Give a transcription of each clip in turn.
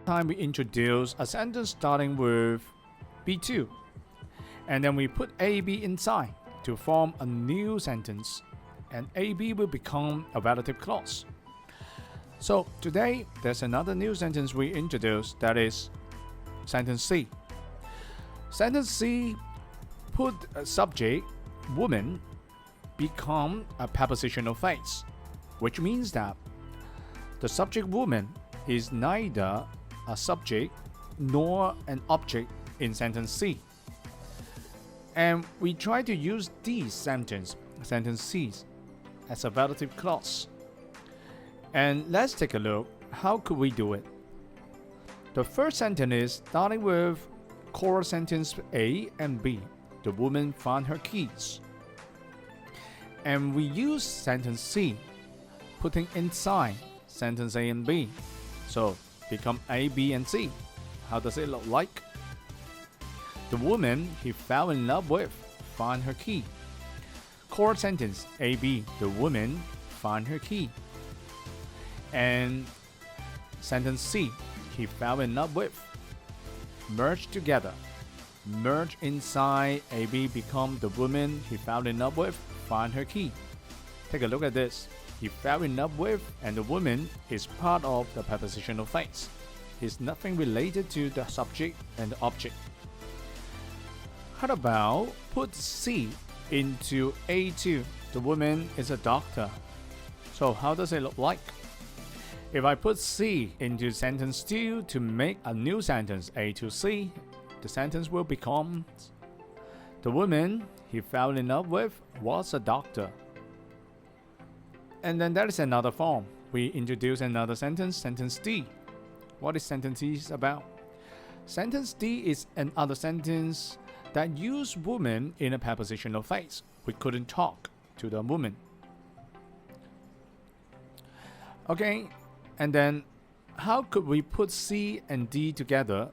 time we introduce a sentence starting with B2, and then we put AB inside to form a new sentence, and AB will become a relative clause. So today, there's another new sentence we introduce, that is sentence C. Sentence C put a subject, woman, become a prepositional phrase, which means that the subject woman is neither a subject nor an object in sentence C. And we try to use these sentence C's, as a relative clause. And let's take a look, how could we do it? The first sentence is starting with core sentence A and B. The woman found her keys. And we use sentence C, putting inside sentence A and B. So become A, B, and C. How does it look like? The woman he fell in love with found her key. Core sentence A, B. The woman found her key. And sentence C, he fell in love with. Merge together. Merge inside A, B become the woman he fell in love with found her key. Take a look at this. He fell in love with, and the woman is part of the prepositional phrase. It's nothing related to the subject and the object. How about put C into A2? The woman is a doctor. So how does it look like? If I put C into sentence 2 to make a new sentence A to C, the sentence will become: the woman he fell in love with was a doctor. And then there is another form. We introduce another sentence, sentence D. What is sentence D about? Sentence D is another sentence that use woman in a prepositional phrase. We couldn't talk to the woman. Okay, and then how could we put C and D together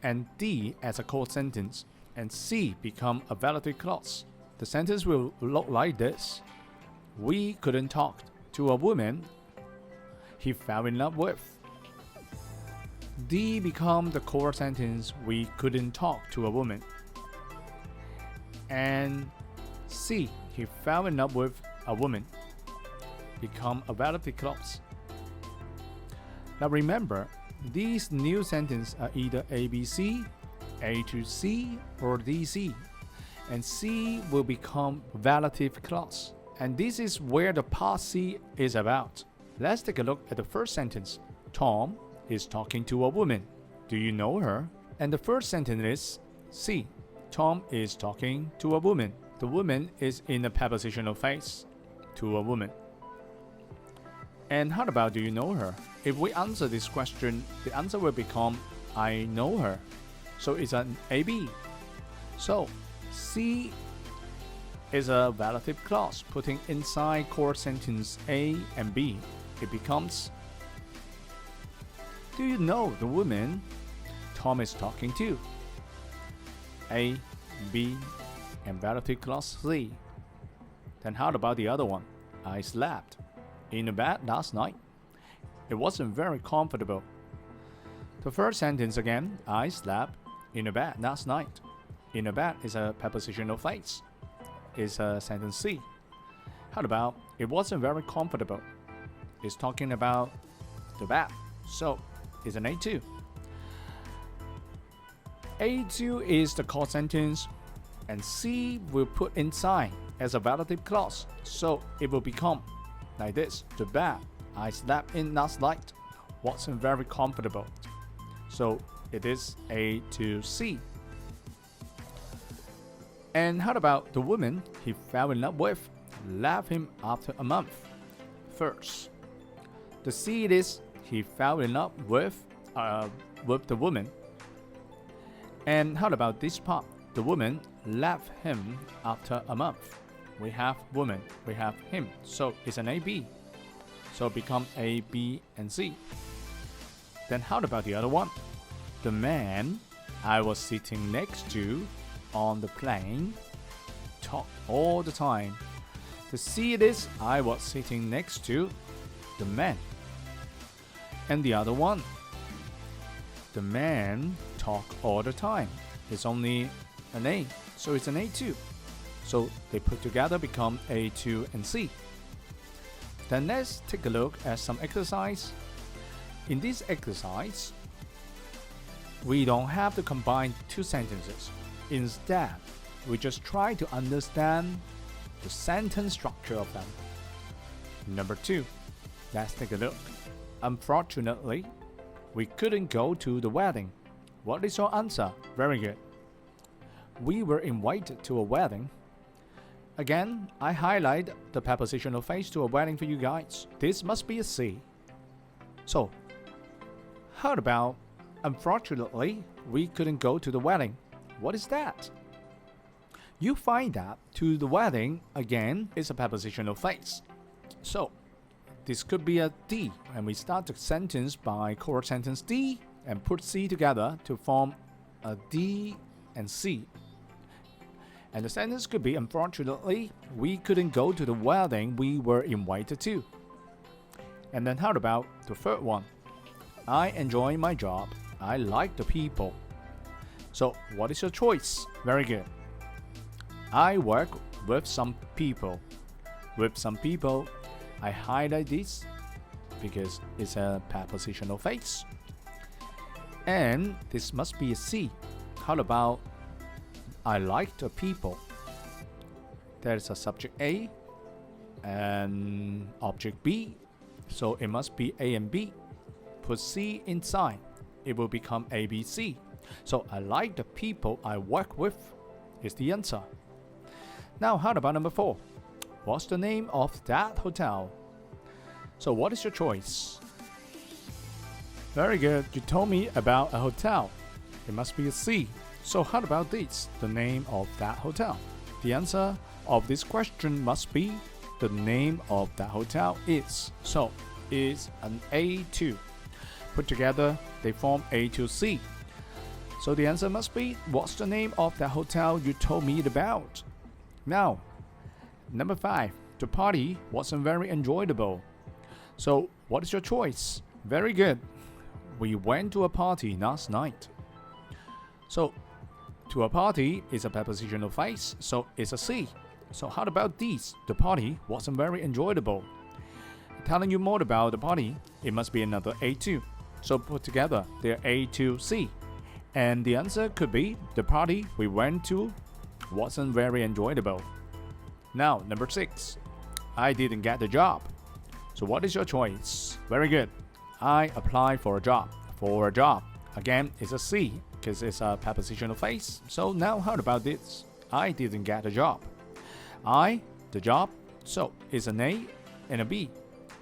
and D as a core sentence and C become a relative clause? The sentence will look like this. We couldn't talk to a woman he fell in love with. D become the core sentence. We couldn't talk to a woman. And C, he fell in love with a woman, become a relative clause. Now remember, these new sentences are either ABC, A to C, or DC, and C will become relative clause. And this is where the part C is about. Let's take a look at the first sentence. Tom is talking to a woman. Do you know her? And the first sentence is C. Tom is talking to a woman. The woman is in a prepositional phrase, to a woman. And how about do you know her? If we answer this question, the answer will become I know her. So it's an AB. So C is a relative clause, putting inside core sentence A and B. It becomes: do you know the woman Tom is talking to? A, B, and relative clause C. Then how about the other one? I slept in the bed last night. It wasn't very comfortable. The first sentence again, I slept in the bed last night. In the bed is a prepositional phrase. It's a sentence C. How about it wasn't very comfortable? It's talking about the bed. So it's an A2. A2 is the core sentence, and C will put inside as a relative clause. So it will become like this: the bed I slept in last night wasn't very comfortable. So it is A to C. And how about the woman he fell in love with left him after a month? First, the C is he fell in love with the woman. And how about this part? The woman left him after a month. We have woman, we have him, so it's an AB. So become A, B, and C. Then how about the other one? The man I was sitting next to on the plane talked all the time. The C it is I was sitting next to the man. And the other one, The man talk all the time. It's only an A, so it's an A2. So they put together become A2 and C. Then let's take a look at some exercise. In this exercise, we don't have to combine two sentences. Instead, we just try to understand the sentence structure of them. Number 2, let's take a look. Unfortunately, we couldn't go to the wedding. What is your answer? Very good. We were invited to a wedding. Again, I highlight the prepositional phrase to a wedding for you guys. This must be a C. So, how about unfortunately, we couldn't go to the wedding? What is that? You find that to the wedding, again, is a prepositional phrase. So, this could be a D, and we start the sentence by core sentence D and put C together to form a D and C. And the sentence could be, unfortunately, we couldn't go to the wedding we were invited to. And then how about the third one? I enjoy my job. I like the people. So what is your choice? Very good. I work with some people. With some people, I highlight this because it's a prepositional phrase. And this must be a C. How about I like the people? There's a subject A and object B, so it must be A and B. Put C inside, it will become ABC. So I like the people I work with is the answer. Now how about number 4? What's the name of that hotel? So what is your choice? Very good, you told me about a hotel. It must be a C. So how about this, the name of that hotel? The answer of this question must be the name of that hotel is. So is an A2. Put together, they form A2C. So the answer must be, what's the name of that hotel you told me about? Now, number 5, the party wasn't very enjoyable. So what is your choice? Very good. We went to a party last night. So to a party is a prepositional phrase, so it's a C. So how about these? The party wasn't very enjoyable. Telling you more about the party, it must be another A2. So put together, they're A2C. And the answer could be, the party we went to wasn't very enjoyable. Now, number 6. I didn't get the job. So what is your choice? Very good. I applied for a job. For a job. Again, it's a C, because it's a prepositional phrase. So now how about this? I didn't get a job. I, the job, so it's an A and a B.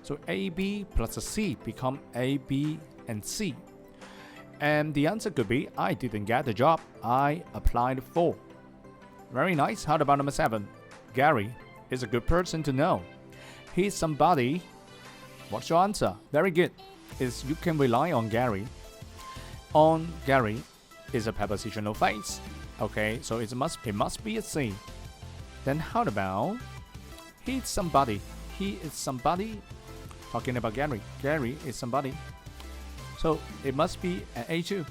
So AB plus a C become A, B, and C. And the answer could be, I didn't get the job I applied for. Very nice. How about number 7? Gary is a good person to know. He's somebody. What's your answer? Very good. Is you can rely on Gary. On Gary is a prepositional phrase. Okay, so it must be a C. Then how about he's somebody? He is somebody. Talking about Gary. Gary is somebody. So it must be an A2.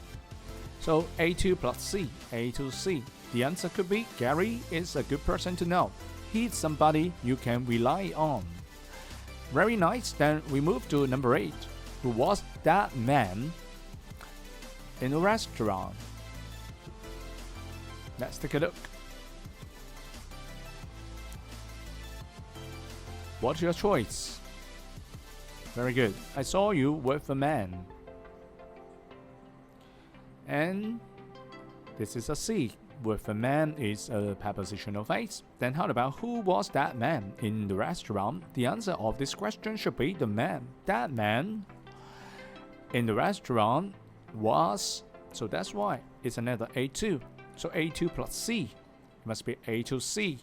So A2 plus C, A2C. The answer could be, Gary is a good person to know. He's somebody you can rely on. Very nice. Then we move to number 8. Who was that man in the restaurant? Let's take a look. What's your choice? Very good. I saw you with a man. And this is a C. With a man is a prepositional phrase. Then how about who was that man in the restaurant? The answer of this question should be the man. That man in the restaurant was, so that's why it's another A2. So A2 plus C must be A2C.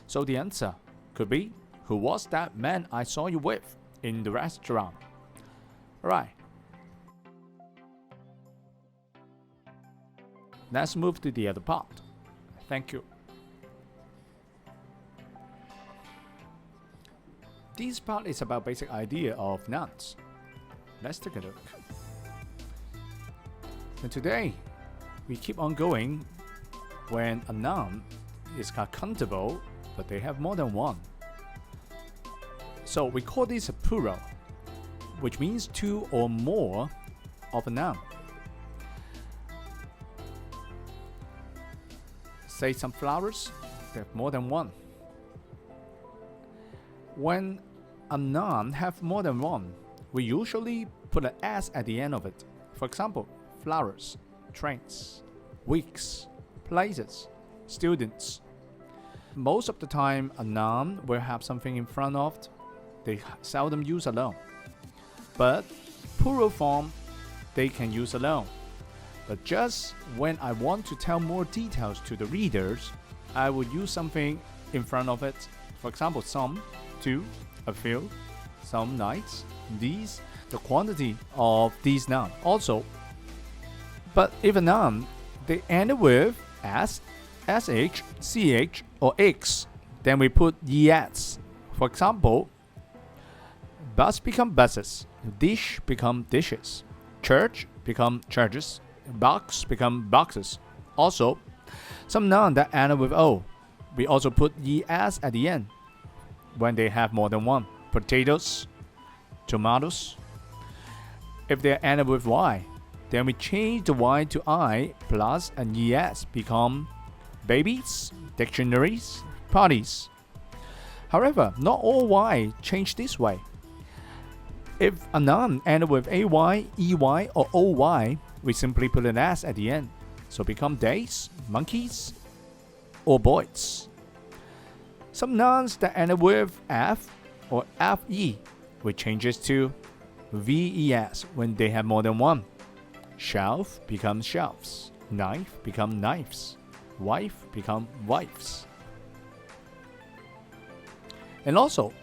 So the answer could be, who was that man I saw you with in the restaurant? Alright. Let's move to the other part. Thank you. This part is about basic idea of nouns. Let's take a look. And today, we keep on going when a noun is countable, but they have more than one. So we call this a plural, which means two or more of a noun. Say some flowers, they have more than one. When a noun have more than one, we usually put an s at the end of it. For example, flowers, trains, weeks, places, students. Most of the time, a noun will have something in front of it. They seldom use alone. But plural form, they can use alone. But just when I want to tell more details to the readers, I would use something in front of it. For example, some, two, a few, some nights, these, the quantity of these nouns also. But if a noun, they end with s, sh, ch, or x, then we put es. For example, bus become buses, dish become dishes, church become churches, box become boxes. Also, some nouns that end with o, we also put es at the end when they have more than one. Potatoes, tomatoes. If they end with y, then we change the y to I plus an es become babies, dictionaries, parties. However, not all y change this way. If a noun ends with ay, ey, or oy, we simply put an s at the end, so become days, monkeys, or boys. Some nouns that end with f or fe, we change it to ves when they have more than one. Shelf becomes shelves, knife become knives, wife become wives. And also,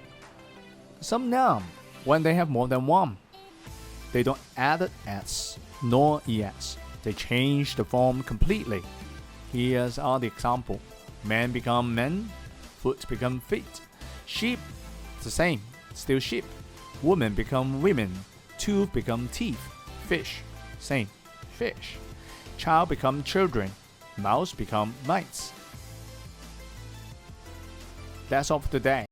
some nouns, when they have more than one, they don't add s nor es. They change the form completely. Here's all the example. Men become men, foot become feet. Sheep, the same, still sheep. Women become women, tooth become teeth. Fish, same, fish. Child become children, mouse become mice. That's all for today.